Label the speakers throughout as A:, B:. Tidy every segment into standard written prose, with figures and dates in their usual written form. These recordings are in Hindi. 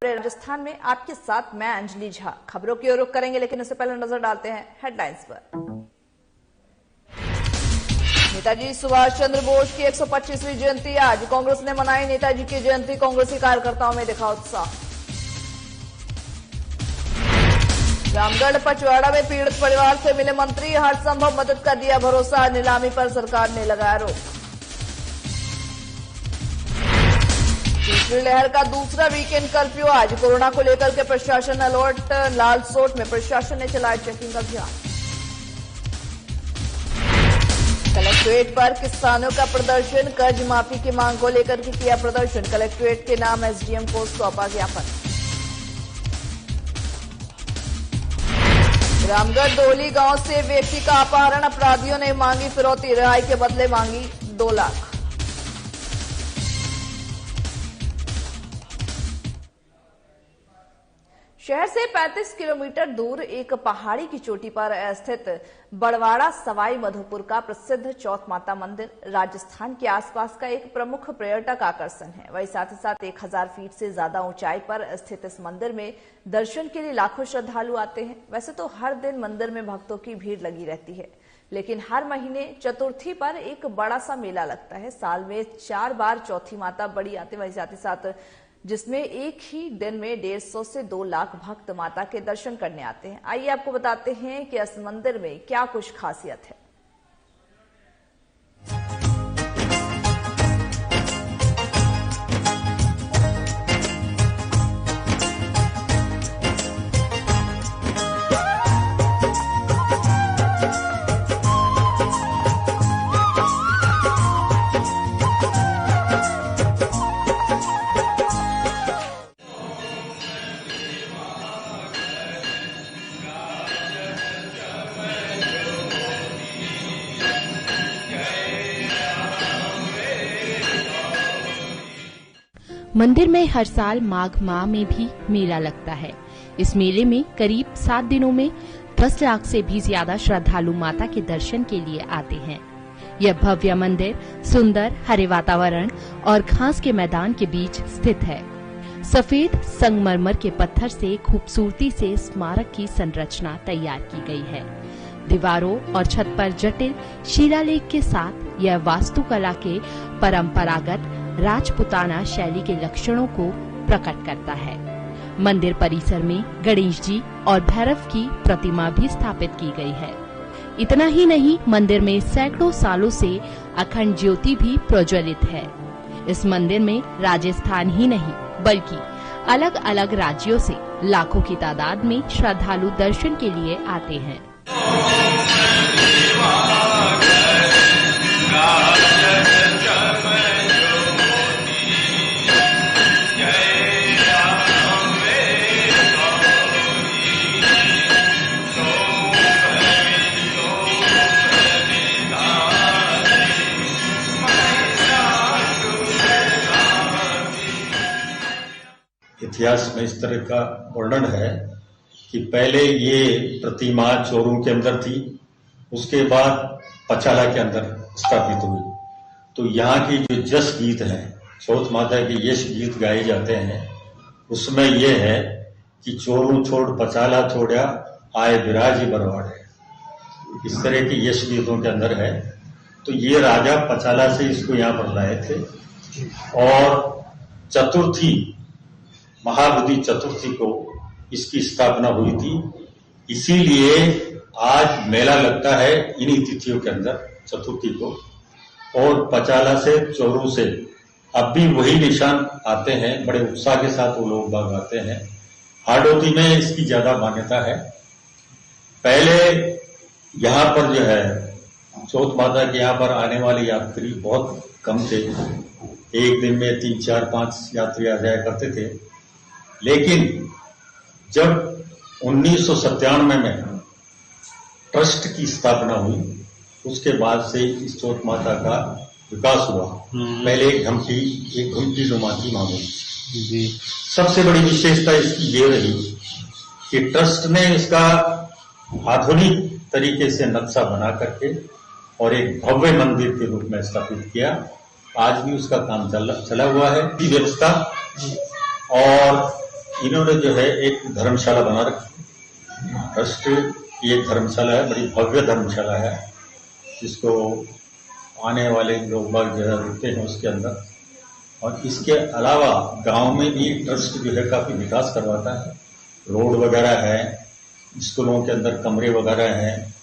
A: राजस्थान में आपके साथ मैं अंजलि झा। खबरों की ओर रुख करेंगे, लेकिन उससे पहले नजर डालते हैं हेडलाइंस पर। नेताजी सुभाष चंद्र बोस की 125वीं जयंती आज। कांग्रेस ने मनाई नेताजी की जयंती। कांग्रेसी कार्यकर्ताओं में दिखा उत्साह। रामगढ़ पचवाड़ा में पीड़ित परिवार से मिले मंत्री। हर संभव मदद का दिया भरोसा। नीलामी पर सरकार ने लगाया रोक। तीसरी लहर का दूसरा वीकेंड कर्फ्यू आज। कोरोना को लेकर के प्रशासन अलर्ट। लालसोट में प्रशासन ने चलाया चेकिंग अभियान। कलेक्ट्रेट पर किसानों का प्रदर्शन। कर्ज माफी की मांग को लेकर के किया प्रदर्शन। कलेक्ट्रेट के नाम एसडीएम को सौंपा ज्ञापन। रामगढ़ दोहली गांव से व्यक्ति का अपहरण। अपराधियों ने मांगी फिरौती। रिहाई के बदले मांगी 2 लाख। शहर से 35 किलोमीटर दूर एक पहाड़ी की चोटी पर स्थित बड़वाड़ा सवाई माधोपुर का प्रसिद्ध चौथ माता मंदिर राजस्थान के आसपास का एक प्रमुख पर्यटक आकर्षण है। वहीं साथ ही साथ 1000 फीट से ज्यादा ऊंचाई पर स्थित इस मंदिर में दर्शन के लिए लाखों श्रद्धालु आते हैं। वैसे तो हर दिन मंदिर में भक्तों की भीड़ लगी रहती है, लेकिन हर महीने चतुर्थी पर एक बड़ा सा मेला लगता है। साल में 4 बार चौथी माता बड़ी आते, वहीं साथ ही साथ जिसमें एक ही दिन में 150 से 2 लाख भक्त माता के दर्शन करने आते हैं। आइए आपको बताते हैं कि इस मंदिर में क्या कुछ खासियत है।
B: मंदिर में हर साल माघ माह में भी मेला लगता है। इस मेले में करीब 7 दिनों में 10 लाख से भी ज्यादा श्रद्धालु माता के दर्शन के लिए आते हैं। यह भव्य मंदिर सुंदर हरे वातावरण और घास के मैदान के बीच स्थित है। सफेद संगमरमर के पत्थर से खूबसूरती से स्मारक की संरचना तैयार की गई है। दीवारों और छत पर जटिल शिलालेख के साथ यह वास्तुकला के परंपरागत राजपुताना शैली के लक्षणों को प्रकट करता है। मंदिर परिसर में गणेश जी और भैरव की प्रतिमा भी स्थापित की गई है। इतना ही नहीं, मंदिर में सैकड़ों सालों से अखंड ज्योति भी प्रज्वलित है। इस मंदिर में राजस्थान ही नहीं बल्कि अलग अलग राज्यों से लाखों की तादाद में श्रद्धालु दर्शन के लिए आते हैं।
C: इतिहास में इस तरह का वर्णन है कि पहले ये प्रतिमा चोरों के अंदर थी, उसके बाद पचाला के अंदर स्थापित हुई। तो यहाँ की जो जस गीत हैं, चौथ माता के यश गीत गाए जाते हैं, उसमें यह है कि चोरों छोड़ पचाला छोड़ा आए विराजी बरवाड़े। इस तरह के यश गीतों के अंदर है। तो ये राजा पचाला से इसको यहाँ पर लाए थे और चतुर्थी महाबुद्धि चतुर्थी को इसकी स्थापना हुई थी। इसीलिए आज मेला लगता है इन्हीं तिथियों के अंदर चतुर्थी को। और पचाला से चोरों से अब भी वही निशान आते हैं, बड़े उत्साह के साथ वो लोग बाग आते हैं। हाड़ौती में इसकी ज्यादा मान्यता है। पहले यहाँ पर जो है चौथ माता के यहाँ पर आने वाले यात्री बहुत कम थे। एक दिन में 3, 4, 5 यात्री आ जाया करते थे। लेकिन जब 1997 में ट्रस्ट की स्थापना हुई, उसके बाद से इस चौथ माता का विकास हुआ। पहले एक घुमटी नुमा थी मामूली। सबसे बड़ी विशेषता इसकी ये रही कि ट्रस्ट ने इसका आधुनिक तरीके से नक्शा बना करके और एक भव्य मंदिर के रूप में स्थापित किया। आज भी उसका काम चला हुआ है। व्यवस्था और इन्होंने जो है एक धर्मशाला बना रखी। ट्रस्ट की एक धर्मशाला है, बड़ी भव्य धर्मशाला है, जिसको आने वाले लोग बाग जो है रुकते हैं उसके अंदर। और इसके अलावा गांव में भी ट्रस्ट जो है काफी विकास करवाता है। रोड वगैरह है, स्कूलों के अंदर कमरे वगैरह हैं,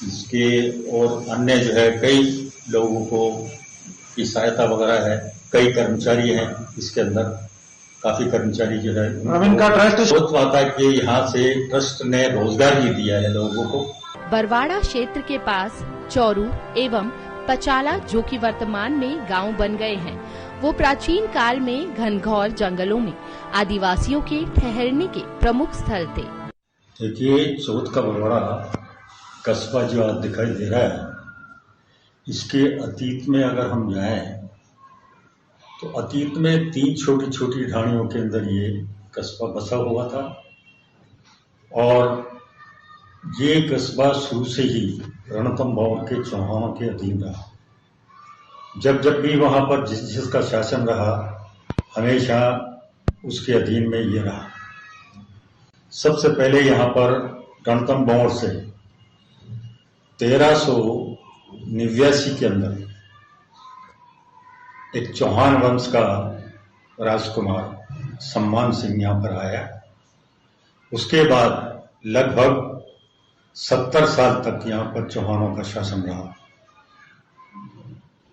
C: इसके और अन्य जो है कई लोगों को की सहायता वगैरह है। कई कर्मचारी हैं इसके अंदर, काफी कर्मचारी जो है
D: इनका ट्रस्ट
C: चौथ माता के यहाँ से ट्रस्ट ने रोजगार भी दिया है लोगों को।
B: बरवाड़ा क्षेत्र के पास चौरू एवं पचाला, जो कि वर्तमान में गांव बन गए हैं, वो प्राचीन काल में घनघोर जंगलों में आदिवासियों के ठहरने के प्रमुख स्थल थे।
C: देखिए, चौथ का बरवाड़ा कस्बा जो आज दिखाई दे रहा है, इसके अतीत में अगर हम जाएं तो अतीत में 3 छोटी छोटी ढाणियों के अंदर ये कस्बा बसा हुआ था। और ये कस्बा शुरू से ही रणतम भंवर के चौहानों के अधीन रहा। जब जब भी वहां पर जिसका शासन रहा, हमेशा उसके अधीन में ये रहा। सबसे पहले यहाँ पर रणतम भंवर से 1389 के अंदर एक चौहान वंश का राजकुमार सम्मान सिंह यहाँ पर आया। उसके बाद लगभग 70 साल तक यहाँ पर चौहानों का शासन रहा।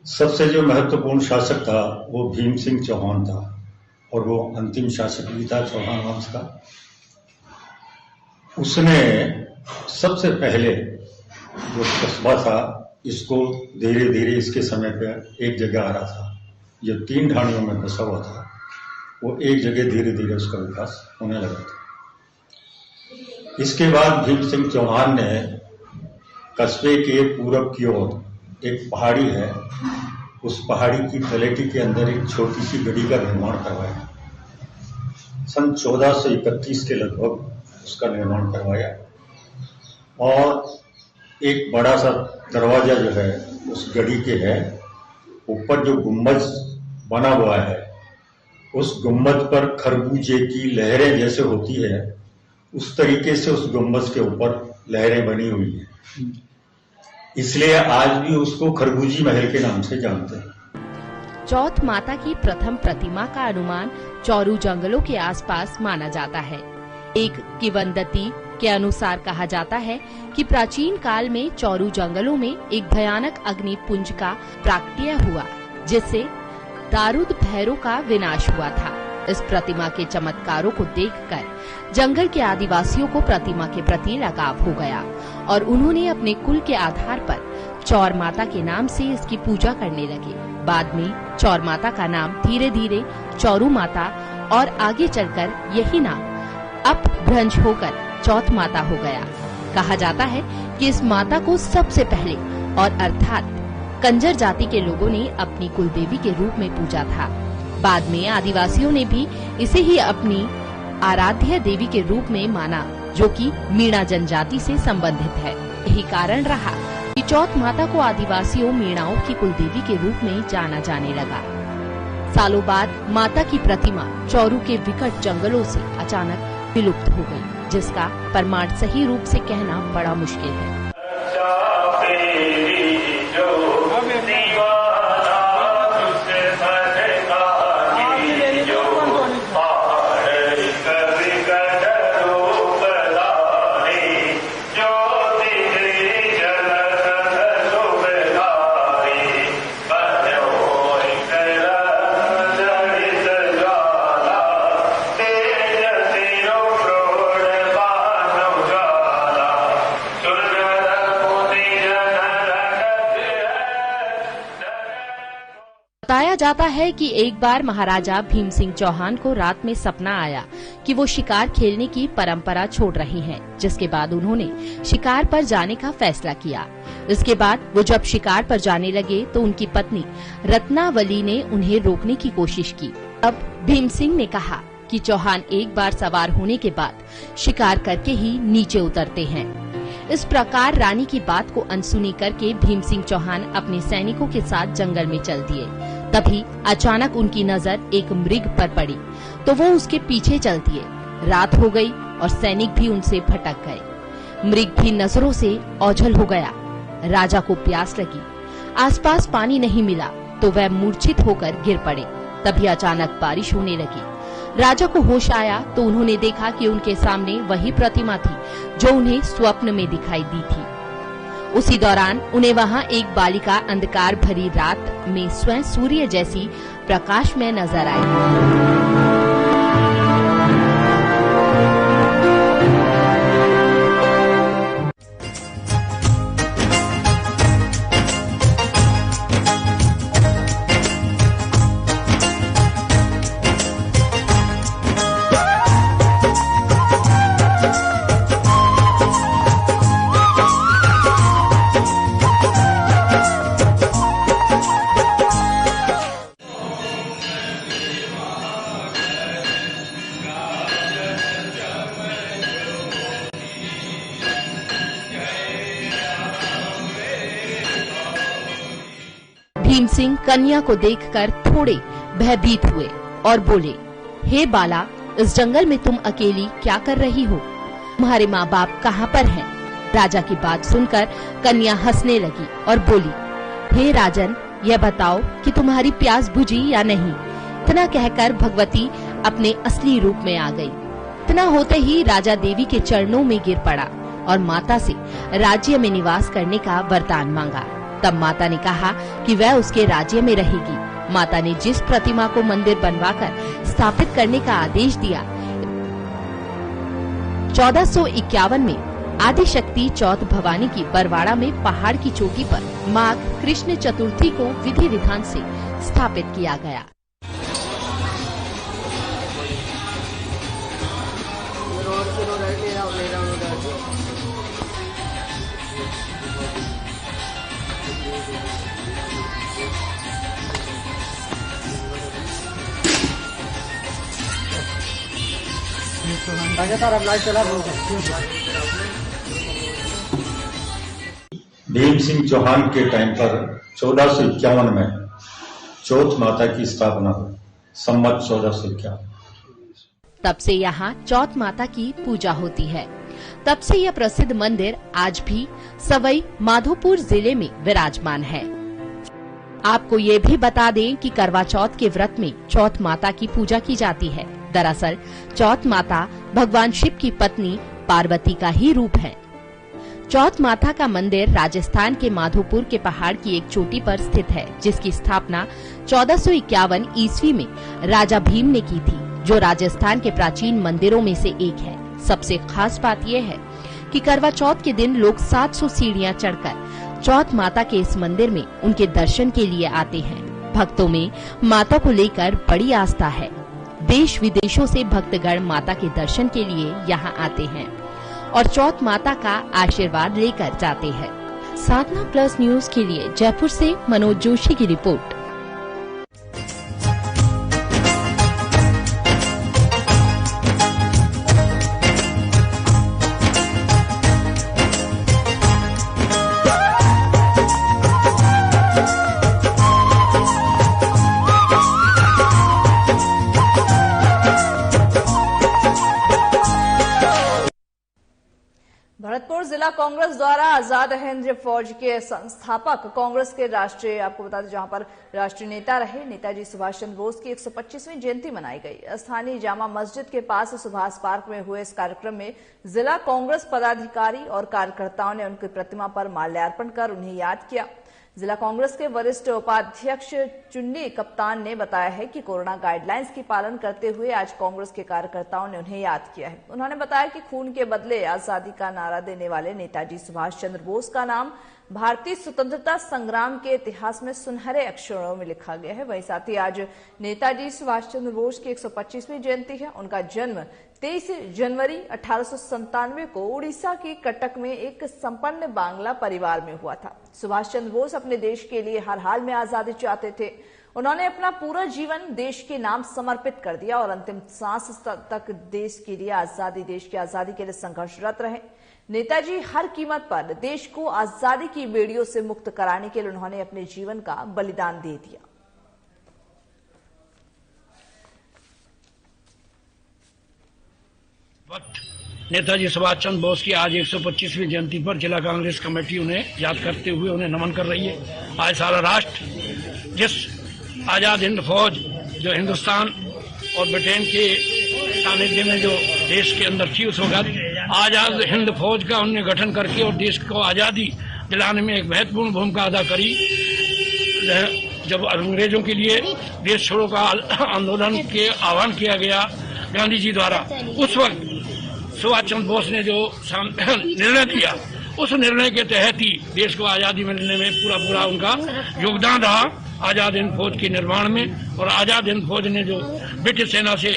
C: सबसे जो महत्वपूर्ण शासक था वो भीम सिंह चौहान था, और वो अंतिम शासक भी था चौहान वंश का। उसने सबसे पहले जो कस्बा था, इसको धीरे धीरे इसके समय पर एक जगह आ रहा था, जो 3 ढाणियों में बसा हुआ था, वो एक जगह धीरे धीरे उसका विकास होने लगा था। इसके बाद भीम सिंह चौहान ने कस्बे के पूरब की ओर एक पहाड़ी है, उस पहाड़ी की तलेटी के अंदर एक छोटी सी गढ़ी का निर्माण करवाया। सन 1431 के लगभग उसका निर्माण करवाया, और एक बड़ा सा दरवाजा जो है उस गढ़ी के है। ऊपर जो गुम्बद बना हुआ है, उस गुम्बद पर खरबूजे की लहरें जैसे होती है, उस तरीके से उस गुम्बद के ऊपर लहरें बनी हुई है। इसलिए आज भी उसको खरबूजी महल के नाम से जानते हैं।
B: चौथ माता की प्रथम प्रतिमा का अनुमान चौरू जंगलों के आसपास माना जाता है। एक किंवदंती के अनुसार कहा जाता है कि प्राचीन काल में चौरू जंगलों में एक भयानक अग्नि पुंज का प्राकट्य हुआ, जिससे दारूद भैरों का विनाश हुआ था। इस प्रतिमा के चमत्कारों को देखकर जंगल के आदिवासियों को प्रतिमा के प्रति लगाव हो गया, और उन्होंने अपने कुल के आधार पर चौर माता के नाम से इसकी पूजा करने लगे। बाद में चौर माता का नाम धीरे धीरे चौरू माता और आगे चलकर यही नाम अपभ्रंश होकर चौथ माता हो गया। कहा जाता है कि इस माता को सबसे पहले और अर्थात कंजर जाति के लोगों ने अपनी कुलदेवी के रूप में पूजा था। बाद में आदिवासियों ने भी इसे ही अपनी आराध्य देवी के रूप में माना, जो कि मीणा जनजाति से संबंधित है। यही कारण रहा कि चौथ माता को आदिवासियों मीणाओं की कुलदेवी के रूप में जाना जाने लगा। सालों बाद माता की प्रतिमा चौरू के विकट जंगलों से अचानक विलुप्त हो गई, जिसका प्रमाण सही रूप से कहना बड़ा मुश्किल है। बताया जाता है कि एक बार महाराजा भीम सिंह चौहान को रात में सपना आया कि वो शिकार खेलने की परंपरा छोड़ रहे हैं, जिसके बाद उन्होंने शिकार पर जाने का फैसला किया। इसके बाद वो जब शिकार पर जाने लगे तो उनकी पत्नी रत्नावली ने उन्हें रोकने की कोशिश की। अब भीम सिंह ने कहा कि चौहान एक बार सवार होने के बाद शिकार करके ही नीचे उतरते हैं। इस प्रकार रानी की बात को अनसुनी करके भीम सिंह चौहान अपने सैनिकों के साथ जंगल में चल दिए। तभी अचानक उनकी नजर एक मृग पर पड़ी तो वो उसके पीछे चल दिए। रात हो गई और सैनिक भी उनसे भटक गए। मृग भी नजरों से ओझल हो गया। राजा को प्यास लगी। आसपास पानी नहीं मिला तो वह मूर्छित होकर गिर पड़े। तभी अचानक बारिश होने लगी। राजा को होश आया तो उन्होंने देखा कि उनके सामने वही प्रतिमा थी जो उन्हें स्वप्न में दिखाई दी थी। उसी दौरान उन्हें वहां एक बालिका अंधकार भरी रात में स्वयं सूर्य जैसी प्रकाश में नजर आई। भीम सिंह कन्या को देखकर थोड़े भयभीत हुए और बोले, हे बाला, इस जंगल में तुम अकेली क्या कर रही हो? तुम्हारे माँ बाप कहाँ पर हैं? राजा की बात सुनकर कन्या हंसने लगी और बोली, हे राजन, यह बताओ कि तुम्हारी प्यास बुझी या नहीं। इतना कहकर भगवती अपने असली रूप में आ गई। इतना होते ही राजा देवी के चरणों में गिर पड़ा और माता से राज्य में निवास करने का वरदान मांगा। तब माता ने कहा कि वह उसके राज्य में रहेगी। माता ने जिस प्रतिमा को मंदिर बनवाकर स्थापित करने का आदेश दिया, 1451 में आदिशक्ति चौथ भवानी की बरवाड़ा में पहाड़ की चोटी पर माघ कृष्ण चतुर्थी को विधि विधान से स्थापित किया गया।
C: भीम सिंह चौहान के टाइम पर 1451 में चौथ माता की स्थापना हुई, संवत 1451।
B: तब से यहाँ चौथ माता की पूजा होती है। तब से यह प्रसिद्ध मंदिर आज भी सवाई माधोपुर जिले में विराजमान है। आपको ये भी बता दें कि करवा चौथ के व्रत में चौथ माता की पूजा की जाती है। दरअसल चौथ माता भगवान शिव की पत्नी पार्वती का ही रूप है। चौथ माता का मंदिर राजस्थान के माधोपुर के पहाड़ की एक चोटी पर स्थित है, जिसकी स्थापना 1451 ईस्वी में राजा भीम ने की थी, जो राजस्थान के प्राचीन मंदिरों में से एक है। सबसे खास बात यह है कि करवा चौथ के दिन लोग 700 सीढ़ियां चढ़कर चौथ माता के इस मंदिर में उनके दर्शन के लिए आते हैं। भक्तों में माता को लेकर बड़ी आस्था है। देश विदेशों से भक्तगण माता के दर्शन के लिए यहाँ आते हैं और चौथ माता का आशीर्वाद लेकर जाते हैं। साधना प्लस न्यूज के लिए जयपुर से मनोज जोशी की रिपोर्ट।
A: भरतपुर जिला कांग्रेस द्वारा आजाद हिंद फौज के संस्थापक कांग्रेस के राष्ट्रीय, आपको बता दें, जहां पर राष्ट्रीय नेता रहे नेताजी सुभाष चंद्र बोस की 125वीं जयंती मनाई गई। स्थानीय जामा मस्जिद के पास सुभाष पार्क में हुए इस कार्यक्रम में जिला कांग्रेस पदाधिकारी और कार्यकर्ताओं ने उनकी प्रतिमा पर माल्यार्पण कर उन्हें याद किया। जिला कांग्रेस के वरिष्ठ उपाध्यक्ष चुन्नी कप्तान ने बताया है कि कोरोना गाइडलाइंस की पालन करते हुए आज कांग्रेस के कार्यकर्ताओं ने उन्हें याद किया है। उन्होंने बताया कि खून के बदले आजादी का नारा देने वाले नेताजी सुभाष चंद्र बोस का नाम भारतीय स्वतंत्रता संग्राम के इतिहास में सुनहरे अक्षरों में लिखा गया है। वहीं साथ ही आज नेताजी सुभाष चंद्र बोस की 125वीं जयंती है। उनका जन्म 23 जनवरी 1897 को उड़ीसा के कटक में एक संपन्न बांग्ला परिवार में हुआ था। सुभाष चंद्र बोस अपने देश के लिए हर हाल में आजादी चाहते थे। उन्होंने अपना पूरा जीवन देश के नाम समर्पित कर दिया और अंतिम सांस तक देश की आजादी के लिए संघर्षरत रहे। नेताजी हर कीमत पर देश को आजादी की बेड़ियों से मुक्त कराने के लिए उन्होंने अपने जीवन का बलिदान दे दिया।
D: नेताजी सुभाष चंद्र बोस की आज 125वीं जयंती पर जिला कांग्रेस कमेटी उन्हें याद करते हुए उन्हें नमन कर रही है। आज सारा राष्ट्र जिस आजाद हिंद फौज जो हिंदुस्तान और ब्रिटेन के सानिध्य में जो देश के अंदर थी, उस वक्त आजाद हिंद फौज का उन्होंने गठन करके और देश को आजादी दिलाने में एक महत्वपूर्ण भूमिका अदा करी। जब अंग्रेजों के लिए देश छोड़ो का आंदोलन के आह्वान किया गया गांधी जी द्वारा, उस वक्त सुभाष चंद्र बोस ने जो निर्णय दिया, उस निर्णय के तहत ही देश को आजादी मिलने में पूरा उनका योगदान रहा आजाद हिंद फौज के निर्माण में। और आजाद हिंद फौज ने जो ब्रिटिश सेना से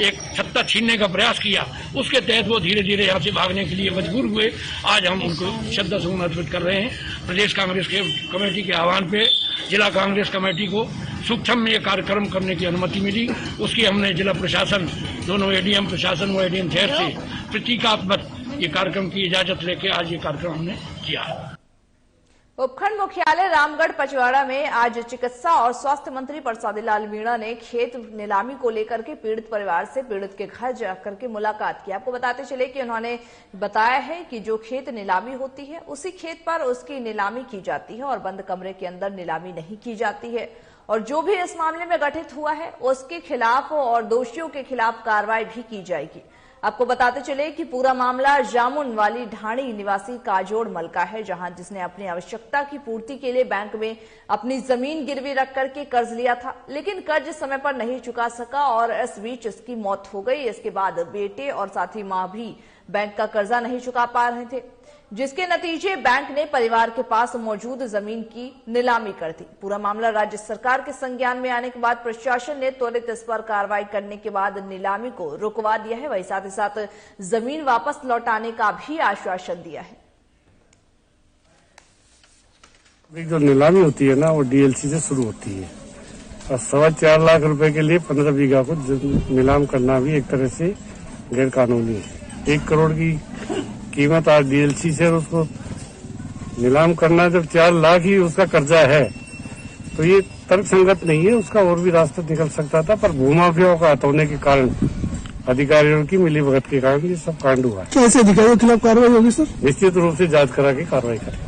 D: एक सत्ता छीनने का प्रयास किया, उसके तहत वो धीरे धीरे यहाँ से भागने के लिए मजबूर हुए। आज हम उनको श्रद्धा सुमन अर्पित कर रहे हैं। प्रदेश कांग्रेस के कमेटी के आह्वान पे जिला कांग्रेस कमेटी को सूक्ष्म में ये कार्यक्रम करने की अनुमति मिली। उसकी हमने जिला प्रशासन, दोनों एडीएम प्रशासन व एडीएम शहर से प्रतीकात्मक ये कार्यक्रम की इजाजत लेके आज ये कार्यक्रम हमने किया।
A: उपखंड मुख्यालय रामगढ़ पचवाड़ा में आज चिकित्सा और स्वास्थ्य मंत्री प्रसादी लाल मीणा ने खेत नीलामी को लेकर के पीड़ित परिवार से पीड़ित के घर जाकर के मुलाकात की। आपको बताते चले कि उन्होंने बताया है कि जो खेत नीलामी होती है उसी खेत पर उसकी नीलामी की जाती है और बंद कमरे के अंदर नीलामी नहीं की जाती है, और जो भी इस मामले में गठित हुआ है उसके खिलाफ और दोषियों के खिलाफ कार्रवाई भी की जाएगी। आपको बताते चले कि पूरा मामला जामुन वाली ढाणी निवासी काजोड़ मल का है, जहां जिसने अपनी आवश्यकता की पूर्ति के लिए बैंक में अपनी जमीन गिरवी रख करके कर्ज लिया था, लेकिन कर्ज समय पर नहीं चुका सका और इस बीच इसकी मौत हो गई। इसके बाद बेटे और साथ ही मां भी बैंक का कर्जा नहीं चुका पा रहे थे, जिसके नतीजे बैंक ने परिवार के पास मौजूद जमीन की नीलामी कर दी। पूरा मामला राज्य सरकार के संज्ञान में आने के बाद प्रशासन ने त्वरित इस पर कार्रवाई करने के बाद नीलामी को रुकवा दिया है। वही साथ ही साथ जमीन वापस लौटाने का भी आश्वासन दिया है।
E: जो नीलामी होती है ना, वो डीएलसी से शुरू होती है और 4.25 लाख रुपए के लिए 15 बीघा को नीलाम करना भी एक तरह से गैर कानूनी है। 1 करोड़ की कीमत आज डीएलसी से, उसको नीलाम करना जब 4 लाख ही उसका कर्जा है तो ये तर्क संगत नहीं है। उसका और भी रास्ता निकल सकता था, पर भूमाफियाओं का हाथ होने के कारण, अधिकारियों की मिलीभगत के कारण ये सब कांड हुआ है।
F: कैसे अधिकारियों के खिलाफ कार्रवाई होगी सर?
E: निश्चित रूप से जांच करा के कार्रवाई करें।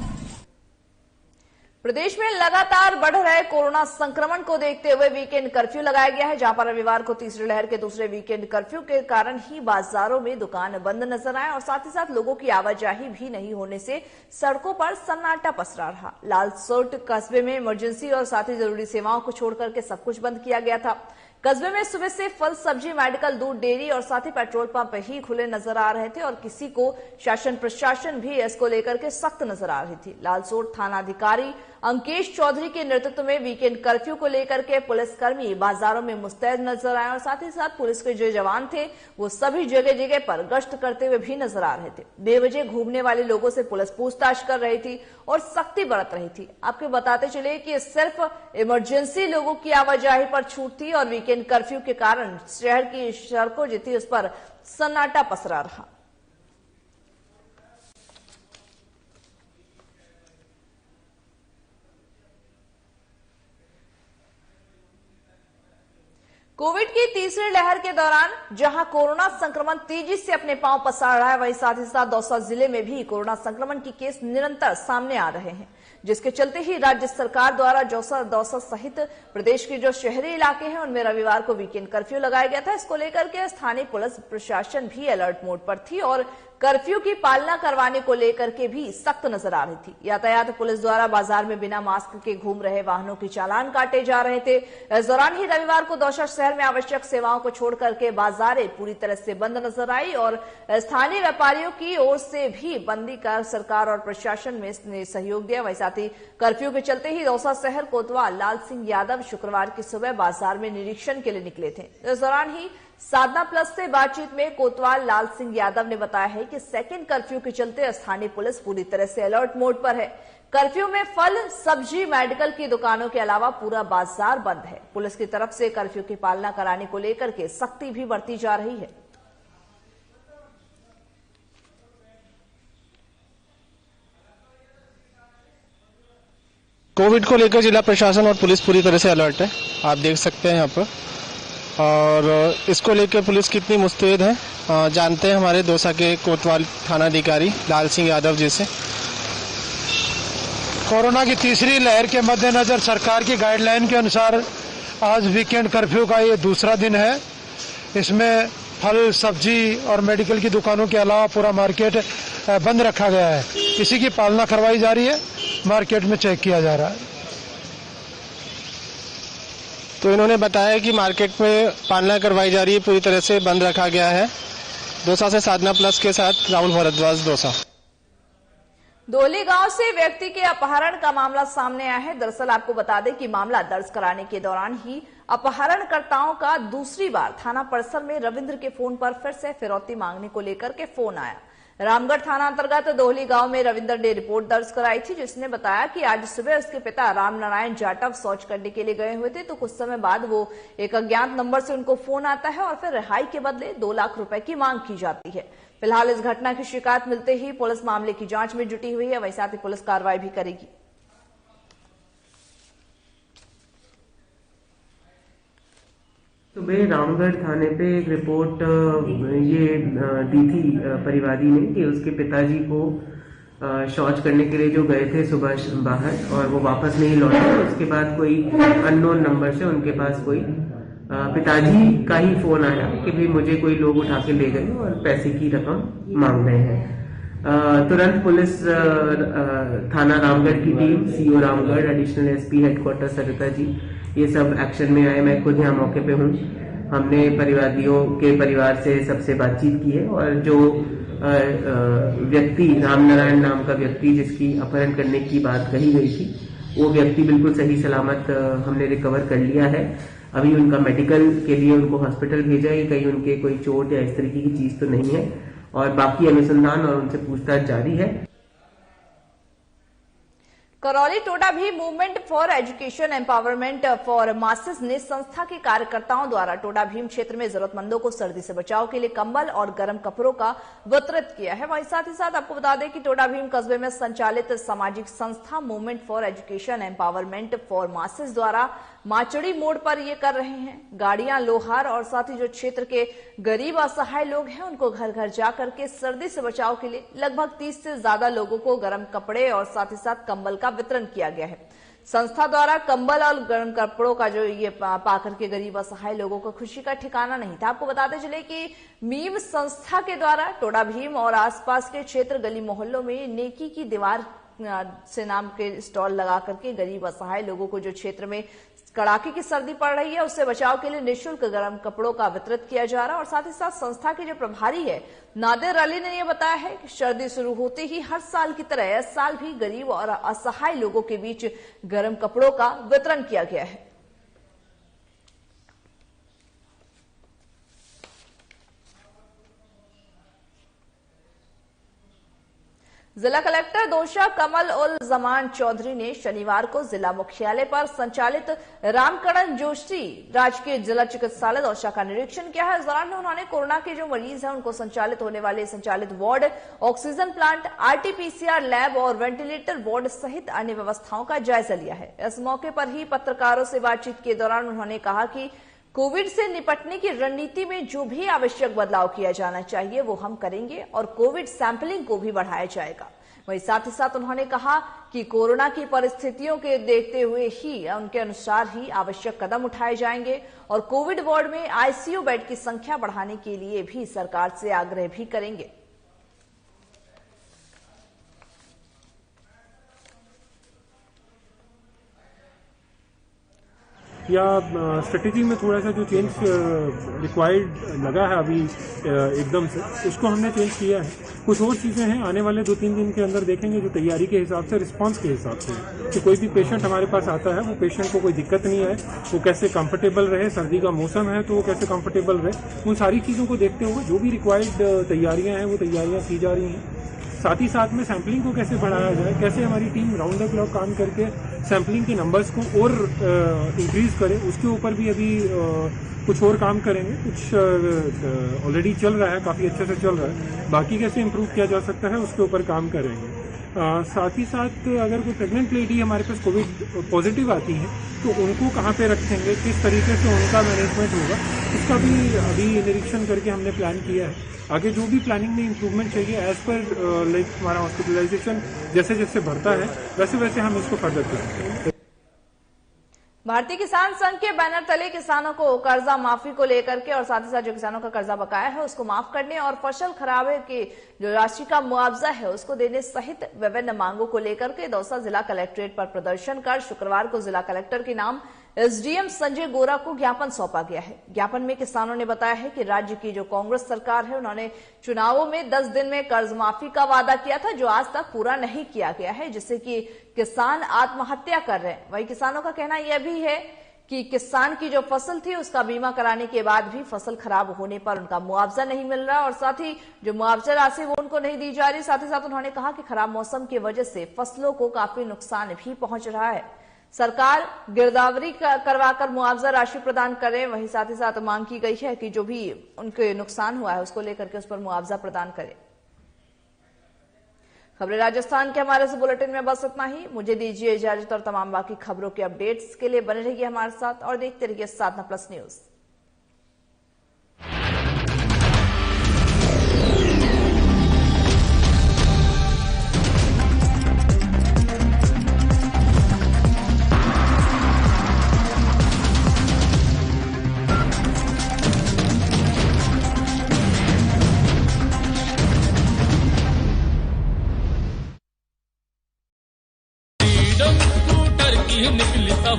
A: प्रदेश में लगातार बढ़ रहे कोरोना संक्रमण को देखते हुए वीकेंड कर्फ्यू लगाया गया है, जहां पर रविवार को तीसरी लहर के दूसरे वीकेंड कर्फ्यू के कारण ही बाजारों में दुकान बंद नजर आए और साथ ही साथ लोगों की आवाजाही भी नहीं होने से सड़कों पर सन्नाटा पसरा रहा। लालसोट कस्बे में इमरजेंसी और साथ ही जरूरी सेवाओं को छोड़कर के सब कुछ बंद किया गया था। कस्बे में सुबह से फल, सब्जी, मेडिकल, दूध, डेयरी और साथ ही पेट्रोल पंप ही खुले नजर आ रहे थे और किसी को शासन प्रशासन भी इसको लेकर के सख्त नजर आ रही थी। लालसोट थानाधिकारी अंकेश चौधरी के नेतृत्व में वीकेंड कर्फ्यू को लेकर के पुलिसकर्मी बाजारों में मुस्तैद नजर आए और साथ ही साथ पुलिस के जो जवान थे वो सभी जगह जगह पर गश्त करते हुए भी नजर आ रहे थे। बेवजह घूमने वाले लोगों से पुलिस पूछताछ कर रही थी और सख्ती बरत रही थी। आपको बताते चले कि सिर्फ इमरजेंसी लोगों की आवाजाही पर छूट थी और वीकेंड कर्फ्यू के कारण शहर की सड़कों जो थी उस पर सन्नाटा पसरा रहा। कोविड की तीसरी लहर के दौरान जहां कोरोना संक्रमण तेजी से अपने पांव पसार रहा है, वहीं साथ ही साथ दौसा जिले में भी कोरोना संक्रमण के केस निरंतर सामने आ रहे हैं, जिसके चलते ही राज्य सरकार द्वारा दौसा सहित प्रदेश के जो शहरी इलाके हैं उनमें रविवार को वीकेंड कर्फ्यू लगाया गया था। इसको लेकर के स्थानीय पुलिस प्रशासन भी अलर्ट मोड पर थी और कर्फ्यू की पालना करवाने को लेकर के भी सख्त नजर आ रही थी। यातायात पुलिस द्वारा बाजार में बिना मास्क के घूम रहे वाहनों के चालान काटे जा रहे थे। इस दौरान ही रविवार को दौसा शहर में आवश्यक सेवाओं को छोड़ करके बाजारें पूरी तरह से बंद नजर आई और स्थानीय व्यापारियों की ओर से भी बंदी कर सरकार और प्रशासन में सहयोग दिया। वही साथ ही कर्फ्यू के चलते ही दौसा शहर कोतवाल लाल सिंह यादव शुक्रवार की सुबह बाजार में निरीक्षण के लिए निकले थे। इस दौरान ही साधना प्लस से बातचीत में कोतवाल लाल सिंह यादव ने बताया है कि सेकेंड कर्फ्यू के चलते स्थानीय पुलिस पूरी तरह से अलर्ट मोड पर है। कर्फ्यू में फल, सब्जी, मेडिकल की दुकानों के अलावा पूरा बाजार बंद है। पुलिस की तरफ से कर्फ्यू की पालना कराने को लेकर के सख्ती भी बरती जा रही है।
F: कोविड को लेकर जिला प्रशासन और पुलिस पूरी तरह से अलर्ट है, आप देख सकते हैं यहाँ पर। और इसको लेकर पुलिस कितनी मुस्तैद है जानते हैं हमारे दौसा के कोतवाल थानाधिकारी लाल सिंह यादव जी से।
G: कोरोना की तीसरी लहर के मद्देनजर सरकार की गाइडलाइन के अनुसार आज वीकेंड कर्फ्यू का ये दूसरा दिन है। इसमें फल, सब्जी और मेडिकल की दुकानों के अलावा पूरा मार्केट बंद रखा गया है। इसी की पालना करवाई जा रही है, मार्केट में चेक किया जा रहा है।
F: तो इन्होंने बताया कि मार्केट में पालना करवाई जा रही है, पूरी तरह से बंद रखा गया है। दौसा से साधना प्लस के साथ राहुल भारद्वाज, दौसा।
A: दोली गांव से व्यक्ति के अपहरण का मामला सामने आया है। दरअसल आपको बता दें कि मामला दर्ज कराने के दौरान ही अपहरणकर्ताओं का दूसरी बार थाना परिसर में रविंद्र के फोन पर फिर से फिरौती मांगने को लेकर के फोन आया। रामगढ़ थाना अंतर्गत दोहली गांव में रविंद्र ने रिपोर्ट दर्ज कराई थी, जिसने बताया कि आज सुबह उसके पिता रामनारायण जाटव शौच करने के लिए गए हुए थे, तो कुछ समय बाद वो एक अज्ञात नंबर से उनको फोन आता है और फिर रिहाई के बदले 2 लाख रुपए की मांग की जाती है। फिलहाल इस घटना की शिकायत मिलते ही पुलिस मामले की जांच में जुटी हुई है, वहीं साथ ही पुलिस कार्रवाई भी करेगी।
H: सुबह रामगढ़ थाने पे एक रिपोर्ट ये दी थी परिवादी ने कि उसके पिताजी को शौच करने के लिए जो गए थे सुबह बाहर और वो वापस नहीं लौटे। उसके बाद कोई अननोन नंबर से उनके पास कोई पिताजी का ही फोन आया कि भाई मुझे कोई लोग उठा के ले गए और पैसे की रकम मांग रहे हैं। तुरंत पुलिस थाना रामगढ़ की team, CO Ramgarh, additional SP headquarter Sarita ji, ये सब एक्शन में आए। मैं खुद यहाँ मौके पे हूँ। हमने परिवादियों के परिवार से सबसे बातचीत की है और जो व्यक्ति रामनारायण नाम का व्यक्ति जिसकी अपहरण करने की बात कही गई थी, वो व्यक्ति बिल्कुल सही सलामत हमने रिकवर कर लिया है। अभी उनका मेडिकल के लिए उनको हॉस्पिटल भेजा है, कहीं उनके कोई चोट या इस तरीके की चीज तो नहीं है और बाकी अनुसंधान और उनसे पूछताछ जारी है।
A: करौली टोडा भी movement for education empowerment for masses ने संस्था के कार्यकर्ताओं द्वारा टोडा भीम क्षेत्र में जरूरतमंदों को सर्दी से बचाव के लिए कंबल और गर्म कपड़ों का वितरित किया है। वहीं साथ ही साथ आपको बता दें कि टोडा भीम कस्बे में संचालित सामाजिक संस्था movement for education empowerment for masses द्वारा माचड़ी मोड़ पर ये कर रहे हैं। गाड़ियां, लोहार और साथ ही जो क्षेत्र के गरीब असहाय लोग हैं उनको घर घर जाकर के सर्दी से बचाव के लिए लगभग 30 से ज्यादा लोगों को गर्म कपड़े और साथ ही साथ कंबल का वितरण किया गया है। संस्था द्वारा कंबल और गर्म कपड़ों का जो ये पाकर के गरीब असहाय लोगों को खुशी का ठिकाना नहीं था। आपको बताते चले कि मीम संस्था के द्वारा टोडा भीम और आसपास के क्षेत्र गली मोहल्लों में नेकी की दीवार से नाम के स्टॉल लगा करके गरीब असहाय लोगों को जो क्षेत्र में कड़ाके की सर्दी पड़ रही है उससे बचाव के लिए निःशुल्क गर्म कपड़ों का वितरित किया जा रहा है। और साथ ही साथ संस्था के जो प्रभारी है नादिर अली ने यह बताया है कि सर्दी शुरू होते ही हर साल की तरह इस साल भी गरीब और असहाय लोगों के बीच गर्म कपड़ों का वितरण किया गया है। जिला कलेक्टर दौसा कमल उल जमान चौधरी ने शनिवार को जिला मुख्यालय पर संचालित रामकरण जोशी राजकीय जिला चिकित्सालय दौसा का निरीक्षण किया है। इस दौरान उन्होंने कोरोना के जो मरीज हैं उनको संचालित होने वाले संचालित ward, oxygen plant, RTPCR lab और वेंटिलेटर वार्ड सहित अन्य व्यवस्थाओं का जायजा लिया है। इस मौके पर ही पत्रकारों से बातचीत के दौरान उन्होंने कहा कि कोविड से निपटने की रणनीति में जो भी आवश्यक बदलाव किया जाना चाहिए वो हम करेंगे और कोविड सैंपलिंग को भी बढ़ाया जाएगा। वहीं साथ ही साथ उन्होंने कहा कि कोरोना की परिस्थितियों के देखते हुए ही उनके अनुसार ही आवश्यक कदम उठाए जाएंगे और कोविड वार्ड में आईसीयू बेड की संख्या बढ़ाने के लिए भी सरकार से आग्रह भी करेंगे।
I: या स्ट्रेटेजी में थोड़ा सा जो चेंज रिक्वायर्ड लगा है अभी एकदम से, उसको हमने चेंज किया है। कुछ और चीज़ें हैं आने वाले 2-3 दिन के अंदर देखेंगे जो तैयारी के हिसाब से, रिस्पांस के हिसाब से कि कोई भी पेशेंट हमारे पास आता है वो पेशेंट को कोई दिक्कत नहीं है, वो कैसे कंफर्टेबल रहे, सर्दी का मौसम है तो वो कैसे कंफर्टेबल रहे, उन सारी चीज़ों को देखते हुए जो भी रिक्वायर्ड तैयारियाँ हैं वो तैयारियाँ की जा रही हैं। साथ ही साथ में सैम्पलिंग को कैसे बढ़ाया जाए, कैसे हमारी टीम राउंड द क्लॉक काम करके सैम्पलिंग के नंबर्स को और इंक्रीज करे, उसके ऊपर भी अभी कुछ और काम करेंगे। कुछ ऑलरेडी चल रहा है, काफ़ी अच्छे से चल रहा है, बाकी कैसे इम्प्रूव किया जा सकता है उसके ऊपर काम करेंगे। साथ ही साथ अगर कोई प्रेग्नेंट लेडी हमारे पास कोविड पॉजिटिव आती है तो उनको कहाँ पे रखेंगे, किस तरीके से उनका मैनेजमेंट होगा, इसका भी अभी निरीक्षण करके हमने प्लान किया है। आगे जो भी प्लानिंग में इम्प्रूवमेंट चाहिए एज पर लाइक हमारा हॉस्पिटलाइजेशन जैसे जैसे बढ़ता है वैसे वैसे हम इसको फर्दर करेंगे।
A: भारतीय किसान संघ के बैनर तले किसानों को कर्जा माफी को लेकर के और साथ ही साथ जो किसानों का कर्जा बकाया है उसको माफ करने और फसल खराबे की जो राशि का मुआवजा है उसको देने सहित विभिन्न मांगों को लेकर के दौसा जिला कलेक्ट्रेट पर प्रदर्शन कर शुक्रवार को जिला कलेक्टर के नाम एसडीएम संजय गोरा को ज्ञापन सौंपा गया है। ज्ञापन में किसानों ने बताया है कि राज्य की जो कांग्रेस सरकार है उन्होंने चुनावों में 10 दिन में कर्ज माफी का वादा किया था जो आज तक पूरा नहीं किया गया है, जिससे कि किसान आत्महत्या कर रहे हैं। वहीं किसानों का कहना यह भी है कि किसान की जो फसल थी उसका बीमा कराने के बाद भी फसल खराब होने पर उनका मुआवजा नहीं मिल रहा और साथ ही जो मुआवजा राशि वो उनको नहीं दी जा रही। साथ ही साथ उन्होंने कहा कि खराब मौसम की वजह से फसलों को काफी नुकसान भी पहुंच रहा है। सरकार गिरदावरी करवाकर मुआवजा राशि प्रदान करे। वहीं साथ ही साथ मांग की गई है कि जो भी उनके नुकसान हुआ है उसको लेकर के उस पर मुआवजा प्रदान करे। खबरें राजस्थान के हमारे इस बुलेटिन में बस इतना ही। मुझे दीजिए इजाजत और तमाम बाकी खबरों के अपडेट्स के लिए बने रहिए हमारे साथ और देखते रहिए साधना प्लस न्यूज।